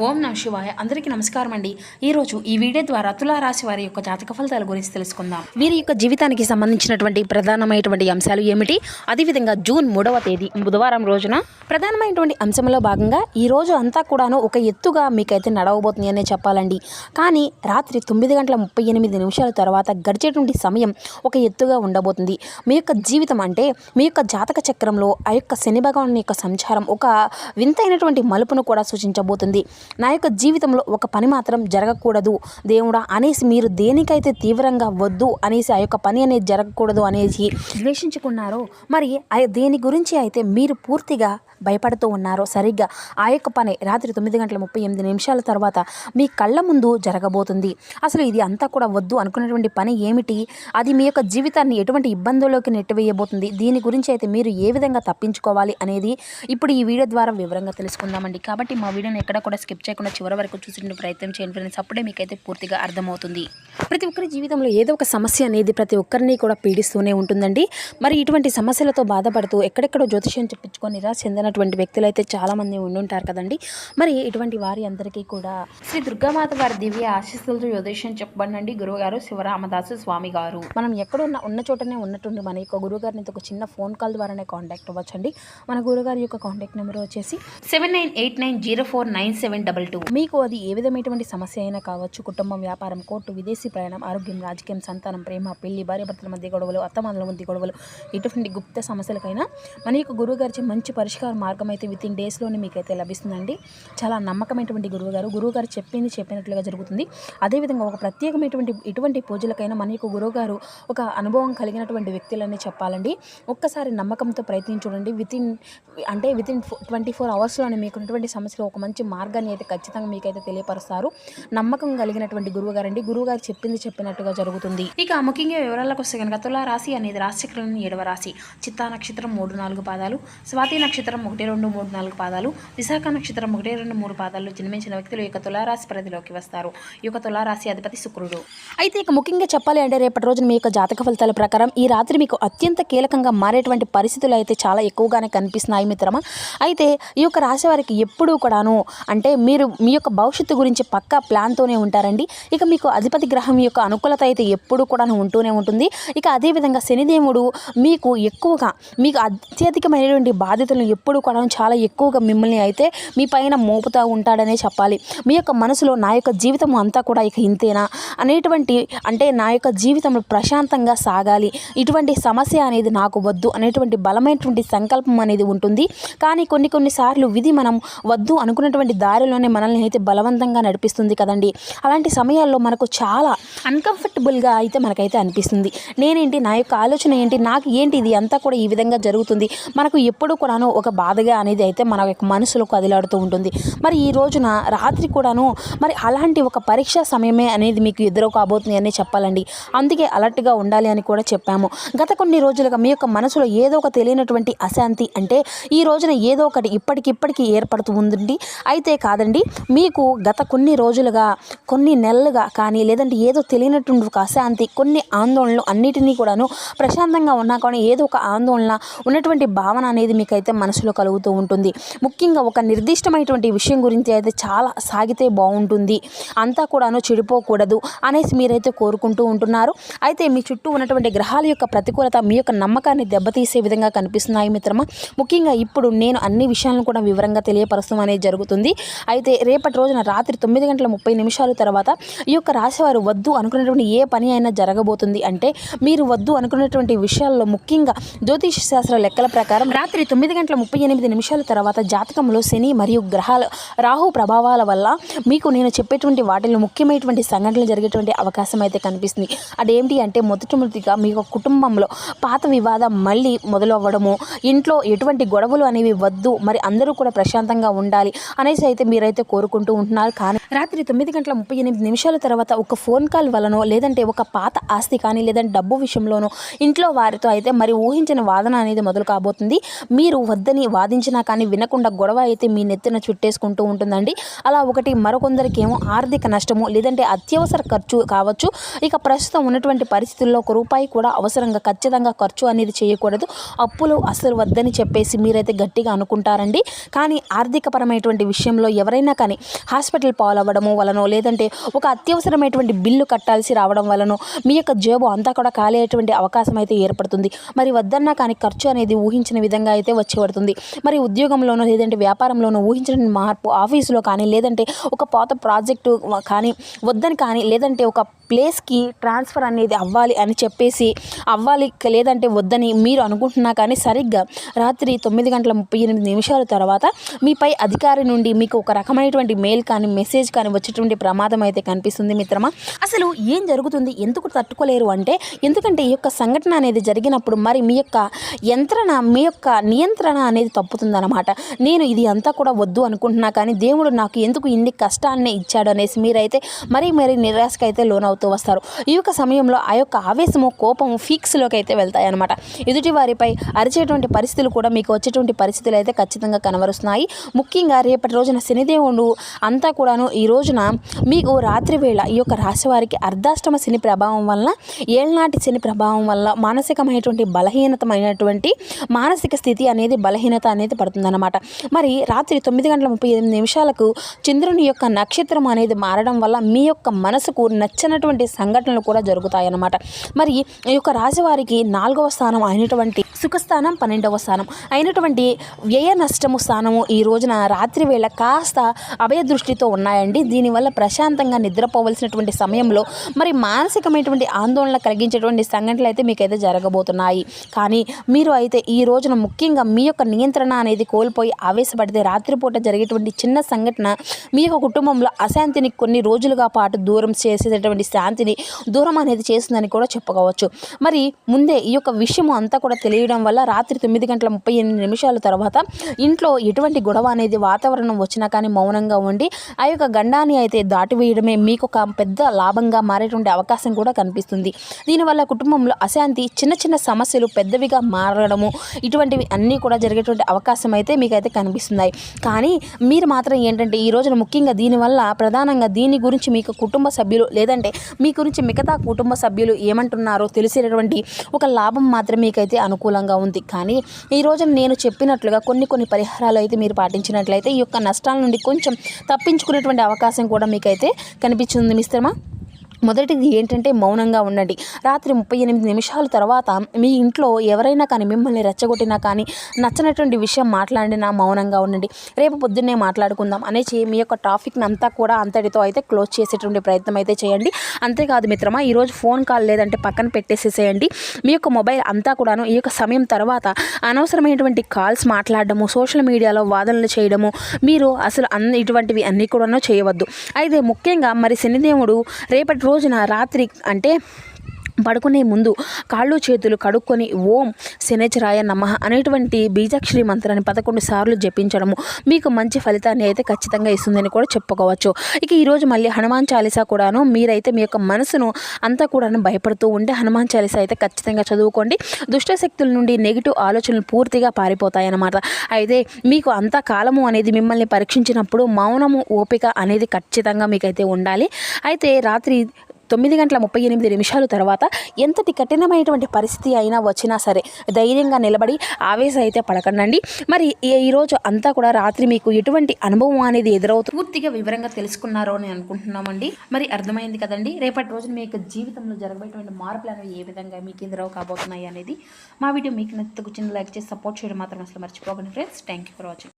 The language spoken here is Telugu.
ఓం నమ శివాయ. అందరికీ నమస్కారం అండి. ఈరోజు ఈ వీడియో ద్వారా తులారాశి వారి యొక్క జాతక ఫలితాల గురించి తెలుసుకుందాం. వీరి యొక్క జీవితానికి సంబంధించినటువంటి ప్రధానమైనటువంటి అంశాలు ఏమిటి, అదేవిధంగా జూన్ 3వ తేదీ బుధవారం రోజున ప్రధానమైనటువంటి అంశంలో భాగంగా ఈ రోజు అంతా కూడాను ఒక ఎత్తుగా మీకైతే నడవబోతుంది అనే చెప్పాలండి. కానీ రాత్రి 9:38 తర్వాత గడిచేటువంటి సమయం ఒక ఎత్తుగా ఉండబోతుంది. మీ యొక్క జీవితం అంటే మీ యొక్క జాతక చక్రంలో ఆ యొక్క శని భగవాన్ యొక్క సంచారం ఒక వింతైనటువంటి మలుపును కూడా సూచించబోతుంది. నా యొక్క జీవితంలో ఒక పని మాత్రం జరగకూడదు దేవుడా అనేసి మీరు దేనికైతే తీవ్రంగా వద్దు అనేసి ఆ యొక్క పని అనేది జరగకూడదు అనేసి ద్వేషించుకున్నారో, మరి దేని గురించి అయితే మీరు పూర్తిగా భయపడుతూ ఉన్నారో సరిగ్గా ఆ యొక్క పని రాత్రి 9:38 తర్వాత మీ కళ్ళ ముందు జరగబోతుంది. అసలు ఇది అంతా కూడా వద్దు అనుకున్నటువంటి పని ఏమిటి, అది మీ యొక్క జీవితాన్ని ఎటువంటి ఇబ్బందుల్లోకి నెట్టివేయబోతుంది, దీని గురించి అయితే మీరు ఏ విధంగా తప్పించుకోవాలి అనేది ఇప్పుడు ఈ వీడియో ద్వారా వివరంగా తెలుసుకుందామండి. కాబట్టి మా వీడియోని ఎక్కడ కూడా స్కిప్ చేయకుండా చివరి వరకు చూసిన ప్రయత్నం చేయండి ఫ్రెండ్స్. అప్పుడే మీకైతే పూర్తిగా అర్థమవుతుంది. ప్రతి ఒక్కరి జీవితంలో ఏదో ఒక సమస్య అనేది ప్రతి ఒక్కరిని కూడా పీడిస్తూనే ఉంటుందండి. మరి ఇటువంటి సమస్యలతో బాధపడుతూ ఎక్కడెక్కడో జ్యోతిష్యం చెప్పించుకొని నిరాశ చెందినటువంటి వ్యక్తులు అయితే చాలామంది ఉండుంటారు కదండి. మరి ఇటువంటి వారి అందరికీ కూడా శ్రీ దుర్గామాత వారి దివ్య ఆశీస్సులతో జ్యోతిష్యం చెప్పబడినండి గురువుగారు శివరామదాసు స్వామి గారు. మనం ఎక్కడున్న ఉన్న చోటనే ఉన్నట్టుండి మన యొక్క గురువుగారిని ఒక చిన్న ఫోన్ కాల్ ద్వారానే కాంటాక్ట్ అవ్వచ్చండి. మన గురుగారి యొక్క కాంటాక్ట్ నెంబర్ వచ్చేసి 7989049722. మీకు అది ఏ విధమైనటువంటి సమస్య అయినా కావచ్చు, కుటుంబం, వ్యాపారం, కోర్టు, విదేశీ ప్రయాణం, ఆరోగ్యం, రాజకీయం, సంతానం, ప్రేమ, పెళ్లి, భార్యాభర్తల మధ్య గొడవలు, అత్తమామల మధ్య గొడవలు, ఇటువంటి గుప్త సమస్యలకైనా మన యొక్క గురువుగారి మంచి పరిష్కార మార్గం అయితే విత్ ఇన్ డేస్లోనే మీకైతే లభిస్తుందండి. చాలా నమ్మకమైనటువంటి గురువుగారు చెప్పినట్లుగా జరుగుతుంది. అదేవిధంగా ఒక ప్రత్యేకమైనటువంటి ఇటువంటి పూజలకైనా మన యొక్క గురువుగారు ఒక అనుభవం కలిగినటువంటి వ్యక్తులని చెప్పాలండి. ఒక్కసారి నమ్మకంతో ప్రయత్నించి చూడండి. విత్ ఇన్ 24 అవర్స్లోనే మీకున్నటువంటి సమస్యలో ఒక మంచి మార్గాన్ని అయితే ఖచ్చితంగా మీకైతే తెలియపరుస్తారు. నమ్మకం కలిగినటువంటి గురువుగారండి. గురువుగారు చెప్పినట్టుగా జరుగుతుంది. ఇక ముఖ్యంగా వివరాలకు వస్తే కనుక తులా రాశి అనేది రాశిచక్రంలోని 7వ రాశి. చిత్తా నక్షత్రం 3-4 పాదాలు, స్వాతి నక్షత్రం 1-2-3-4 పాదాలు, విశాఖ నక్షత్రం 1-2-3 పాదాలు జన్మించిన వ్యక్తులు ఈ యొక్క తులారాశి పరిధిలోకి వస్తారు. ఈ యొక్క తులారాశి అధిపతి శుక్రుడు. అయితే ఇక ముఖ్యంగా చెప్పాలి అంటే రేపటి రోజున మీ యొక్క జాతక ఫలితాల ప్రకారం ఈ రాత్రి మీకు అత్యంత కీలకంగా మారేటువంటి పరిస్థితులు అయితే చాలా ఎక్కువగానే కనిపిస్తున్నాయి మిత్రమా. అయితే ఈ యొక్క రాశి వారికి ఎప్పుడూ కూడాను అంటే మీరు మీ యొక్క భవిష్యత్తు గురించి పక్కా ప్లాన్తోనే ఉంటారండి. ఇక మీకు అధిపతి గ్రహం యొక్క అనుకూలత అయితే ఎప్పుడూ కూడా ఉంటూనే ఉంటుంది. ఇక అదేవిధంగా శనిదేవుడు మీకు అత్యధికమైనటువంటి బాధ్యతలను ఎప్పుడు కూడా చాలా ఎక్కువగా మిమ్మల్ని అయితే మీ పైన మోపుతూ ఉంటాడనే చెప్పాలి. మీ యొక్క మనసులో నా యొక్క జీవితం అంతా కూడా ఇక ఇంతేనా అనేటువంటి అంటే నా యొక్క జీవితంలో ప్రశాంతంగా సాగాలి, ఇటువంటి సమస్య అనేది నాకు వద్దు అనేటువంటి బలమైనటువంటి సంకల్పం అనేది ఉంటుంది. కానీ కొన్నిసార్లు విధి మనం వద్దు అనుకున్నటువంటి దారిలోనే మనల్ని అయితే బలవంతంగా నడిపిస్తుంది కదండి. అలాంటి సమయాల్లో మనకు చాలా అన్కంఫర్టబుల్గా అయితే మనకైతే అనిపిస్తుంది. నేనేంటి, నా యొక్క ఆలోచన ఏంటి, నాకు ఏంటి, ఇది అంతా కూడా ఈ విధంగా జరుగుతుంది, మనకు ఎప్పుడు కూడాను ఒక బాధగా అనేది అయితే మన యొక్క మనసులో కదిలాడుతూ ఉంటుంది. మరి ఈ రోజున రాత్రి కూడాను మరి అలాంటి ఒక పరీక్షా సమయమే అనేది మీకు ఎదురు కాబోతుంది అని చెప్పాలండి. అందుకే అలర్ట్గా ఉండాలి అని కూడా చెప్పాము. గత కొన్ని రోజులుగా మీ యొక్క మనసులో ఏదో ఒక తెలియనటువంటి అశాంతి అంటే ఈ రోజున ఏదో ఒకటి ఇప్పటికిప్పటికీ ఏర్పడుతూ ఉందండి. అయితే కాదండి, మీకు గత కొన్ని రోజులుగా కొన్ని నెలలుగా కానీ లేదంటే ఏదో తెలియనటువంటి ఒక అశాంతి, కొన్ని ఆందోళనలు అన్నిటినీ కూడాను ప్రశాంతంగా ఉన్నా కానీ ఏదో ఒక ఆందోళన ఉన్నటువంటి భావన అనేది మీకైతే మనసులో కలుగుతూ ఉంటుంది. ముఖ్యంగా ఒక నిర్దిష్టమైనటువంటి విషయం గురించి అయితే చాలా సాగితే బాగుంటుంది, అంతా కూడాను చెడిపోకూడదు అనేసి మీరైతే కోరుకుంటూ ఉంటున్నారు. అయితే మీ చుట్టూ ఉన్నటువంటి గ్రహాల యొక్క ప్రతికూలత మీ యొక్క నమ్మకాన్ని దెబ్బతీసే విధంగా కనిపిస్తున్నాయి మిత్రమా. ముఖ్యంగా ఇప్పుడు నేను అన్ని విషయాలను కూడా వివరంగా తెలియపరచడం అనేది జరుగుతుంది. అయితే రేపటి రోజున రాత్రి 9:30 తర్వాత ఈ యొక్క రాశివారు వద్దు అనుకున్నటువంటి ఏ పని అయినా జరగబోతుంది. అంటే మీరు వద్దు అనుకున్నటువంటి విషయాల్లో ముఖ్యంగా జ్యోతిష శాస్త్ర లెక్కల ప్రకారం రాత్రి 9:38 తర్వాత జాతకంలో శని మరియు గ్రహాల రాహు ప్రభావాల వల్ల మీకు నేను చెప్పేటువంటి వాటిలో ముఖ్యమైనటువంటి సంఘటనలు జరిగేటువంటి అవకాశం అయితే కనిపిస్తుంది. అదేంటి అంటే మొదటిగా మీ కుటుంబంలో పాత వివాదం మళ్ళీ మొదలవ్వడము, ఇంట్లో ఎటువంటి గొడవలు అనేవి వద్దు, మరి అందరూ కూడా ప్రశాంతంగా ఉండాలి అనేసి అయితే మీరైతే కోరుకుంటూ ఉంటున్నారు. కానీ రాత్రి 9:38 తర్వాత ఒక ఫోన్ కాల్ వలనో లేదంటే ఒక పాత ఆస్తి కానీ లేదంటే డబ్బు విషయంలోనో ఇంట్లో వారితో అయితే మరి ఊహించిన వాదన అనేది మొదలు కాబోతుంది. మీరు వాదించినా కానీ వినకుండా గొడవ అయితే మీ నెత్తిన చుట్టేసుకుంటూ ఉంటుందండి. అలా ఒకటి మరికొందరికి ఏమో ఆర్థిక నష్టము, లేదంటే అత్యవసర ఖర్చు కావచ్చు. ఇక ప్రస్తుతం ఉన్నటువంటి పరిస్థితుల్లో ₹1 కూడా అవసరంగా ఖచ్చితంగా ఖర్చు అనేది చేయకూడదు. అప్పులు అసలు వద్దని చెప్పేసి మీరైతే గట్టిగా అనుకుంటారండి. కానీ ఆర్థికపరమైనటువంటి విషయంలో ఎవరైనా కానీ హాస్పిటల్ పాలవ్వడము వలనో, లేదంటే ఒక అత్యవసరమైనటువంటి బిల్లు కట్టాల్సి రావడం వలనో మీ యొక్క జేబు అంతా కూడా ఖాళీ అయ్యేటువంటి అవకాశం అయితే ఏర్పడుతుంది. మరి వద్దన్నా కానీ ఖర్చు అనేది ఊహించిన విధంగా అయితే వచ్చి పడుతుంది. మరి ఉద్యోగంలోనో, లేదంటే వ్యాపారంలోనో ఊహించిన మార్పు, ఆఫీసులో కానీ, లేదంటే ఒక పాత ప్రాజెక్టు కానీ వద్దని కానీ, లేదంటే ఒక ప్లేస్కి ట్రాన్స్ఫర్ అనేది అవ్వాలి అని చెప్పేసి లేదంటే వద్దని మీరు అనుకుంటున్నా కానీ సరిగ్గా రాత్రి 9:38 తర్వాత మీపై అధికారి నుండి మీకు ఒక రకమైనటువంటి మెయిల్ కానీ, మెసేజ్ కానీ వచ్చేటువంటి ప్రమాదం అయితే కనిపిస్తుంది మిత్రమా. అసలు ఏం జరుగుతుంది, ఎందుకు తట్టుకోలేరు అంటే, ఎందుకంటే ఈ యొక్క సంఘటన అనేది జరిగినప్పుడు మరి మీ యొక్క మీ యొక్క నియంత్రణ అనేది తప్పుతుందన్నమాట. నేను ఇది అంతా కూడా వద్దు అనుకుంటున్నా కానీ దేవుడు నాకు ఎందుకు ఇన్ని కష్టాలనే ఇచ్చాడు అనేసి మీరైతే మరీ నిరాశకు అయితే లోనవుతూ వస్తారు. ఈ యొక్క సమయంలో ఆ యొక్క ఆవేశము, కోపము ఫీక్స్లోకి అయితే వెళ్తాయి అన్నమాట. ఎదుటి వారిపై అరిచేటువంటి పరిస్థితులు కూడా మీకు వచ్చేటువంటి పరిస్థితులు అయితే ఖచ్చితంగా కనబరుస్తున్నాయి. ముఖ్యంగా రేపటి రోజున శనిదేవుడు అంతా కూడాను ఈ రోజున మీకు రాత్రి వేళ ఈ యొక్క రాశి వారికి అర్ధాష్టమ శని ప్రభావం వల్ల, ఏళ్నాటి శని ప్రభావం వల్ల మానసికమైనటువంటి బలహీనతమైనటువంటి మానసిక స్థితి అనేది బలహీనత అనేది పడుతుందన్నమాట. మరి రాత్రి 9:38 చంద్రుని యొక్క నక్షత్రం అనేది మారడం వల్ల మీ యొక్క మనసుకు నచ్చనటువంటి సంఘటనలు కూడా జరుగుతాయన్నమాట. మరి ఈ యొక్క రాశి వారికి 4వ స్థానం అయినటువంటి సుఖస్థానం, 12వ స్థానం అయినటువంటి వ్యయ నష్టము స్థానము ఈ రోజున రాత్రి వేళ కాస్త అభయ దృష్టితో ఉన్నాయండి. దీనివల్ల ప్రశాంతంగా నిద్రపోవలసినటువంటి సమయంలో మరి మానసికమైనటువంటి ఆందోళన కలిగించేటువంటి సంఘటనలు అయితే మీకైతే జరగబోతున్నాయి. కానీ మీరు అయితే ఈ రోజున ముఖ్యంగా మీ యొక్క నియంత్రణ అనేది కోల్పోయి ఆవేశపడితే రాత్రిపూట జరిగేటువంటి చిన్న సంఘటన మీ యొక్క కుటుంబంలో అశాంతిని కొన్ని రోజులుగా పాటు దూరం చేసేటటువంటి శాంతిని దూరం అనేది చేస్తుందని కూడా చెప్పుకోవచ్చు. మరి ముందే ఈ యొక్క విషయం అంతా కూడా తెలియడం వల్ల రాత్రి 9:38 తర్వాత ఇంట్లో ఎటువంటి గొడవ అనేది వాతావరణం వచ్చినా కానీ మౌనంగా ఉండి ఆ యొక్క గండాన్ని అయితే దాటివేయడమే మీకు ఒక పెద్ద లాభంగా మారేటువంటి అవకాశం కూడా కనిపిస్తుంది. దీనివల్ల కుటుంబంలో అశాంతి, చిన్న చిన్న సమస్యలు పెద్దవిగా మారడము, ఇటువంటివి అన్నీ కూడా జరిగేటువంటి అవకాశం అయితే మీకైతే కనిపిస్తున్నాయి. కానీ మీరు మాత్రం ఏంటంటే ఈ రోజున ముఖ్యంగా దీనివల్ల ప్రధానంగా దీని గురించి మీకు కుటుంబ సభ్యులు, లేదంటే మీ గురించి మిగతా కుటుంబ సభ్యులు ఏమంటున్నారో తెలిసేటటువంటి ఒక లాభం మాత్రం మీకైతే అనుకూలంగా ఉంది. కానీ ఈ రోజున నేను చెప్పినట్లుగా కొన్ని పరిహారాలు అయితే మీరు పాటించినట్లయితే ఈ యొక్క నష్టాల నుండి కొంచెం తప్పించుకునేటువంటి అవకాశం కూడా మీకైతే కనిపించింది మిత్రమా. మొదటిది ఏంటంటే మౌనంగా ఉండండి. రాత్రి 38 తర్వాత మీ ఇంట్లో ఎవరైనా కానీ మిమ్మల్ని రెచ్చగొట్టినా కానీ, నచ్చనటువంటి విషయం మాట్లాడినా మౌనంగా ఉండండి. రేపు పొద్దున్నే మాట్లాడుకుందాం అనేసి మీ యొక్క టాపిక్ని అంతా కూడా అంతటితో అయితే క్లోజ్ చేసేటువంటి ప్రయత్నం అయితే చేయండి. అంతేకాదు మిత్రమా, ఈరోజు ఫోన్ కాల్ లేదంటే పక్కన పెట్టేసేసేయండి. మీ యొక్క మొబైల్ అంతా కూడాను ఈ యొక్క సమయం తర్వాత అనవసరమైనటువంటి కాల్స్ మాట్లాడడము, సోషల్ మీడియాలో వాదనలు చేయడము మీరు అసలు ఇటువంటివి అన్నీ కూడాను చేయవద్దు. అయితే ముఖ్యంగా మరి శనిదేవుడు రేపటి రోజున రాత్రి అంటే పడుకునే ముందు కాళ్ళు చేతులు కడుక్కొని ఓం శనేశ్వరాయ నమః అనేటువంటి బీజాక్షరి మంత్రాన్ని 11 సార్లు జపించడము మీకు మంచి ఫలితాన్ని అయితే ఖచ్చితంగా ఇస్తుందని కూడా చెప్పుకోవచ్చు. ఇక ఈరోజు మళ్ళీ హనుమాన్ చాలీసా కూడాను మీరైతే మీ యొక్క మనసును అంతా కూడాను భయపడుతూ ఉంటే హనుమాన్ చాలీసా అయితే ఖచ్చితంగా చదువుకోండి. దుష్టశక్తుల నుండి నెగిటివ్ ఆలోచనలు పూర్తిగా పారిపోతాయన్నమాట. అయితే మీకు అంత కాలము అనేది మిమ్మల్ని పరీక్షించినప్పుడు మౌనము, ఓపిక అనేది ఖచ్చితంగా మీకైతే ఉండాలి. అయితే రాత్రి 9:38 తర్వాత ఎంతటి కఠినమైనటువంటి పరిస్థితి అయినా వచ్చినా సరే ధైర్యంగా నిలబడి ఆవేశం అయితే పడకండి. మరి ఈరోజు అంతా కూడా రాత్రి మీకు ఎటువంటి అనుభవం అనేది ఎదురవుతుంది పూర్తిగా వివరంగా తెలుసుకున్నారో అని అనుకుంటున్నామండి. మరి అర్థమైంది కదండి. రేపటి రోజున మీ యొక్క జీవితంలో జరగబోయేటువంటి మార్పులు అనేవి ఏ విధంగా మీకు ఎదురవు కాబోతున్నాయి అనేది మా వీడియో మీకు నచ్చితే చిన్న లైక్ చేసి సపోర్ట్ చేయడం మాత్రం అసలు మర్చిపోకండి friends. Thank you for watching.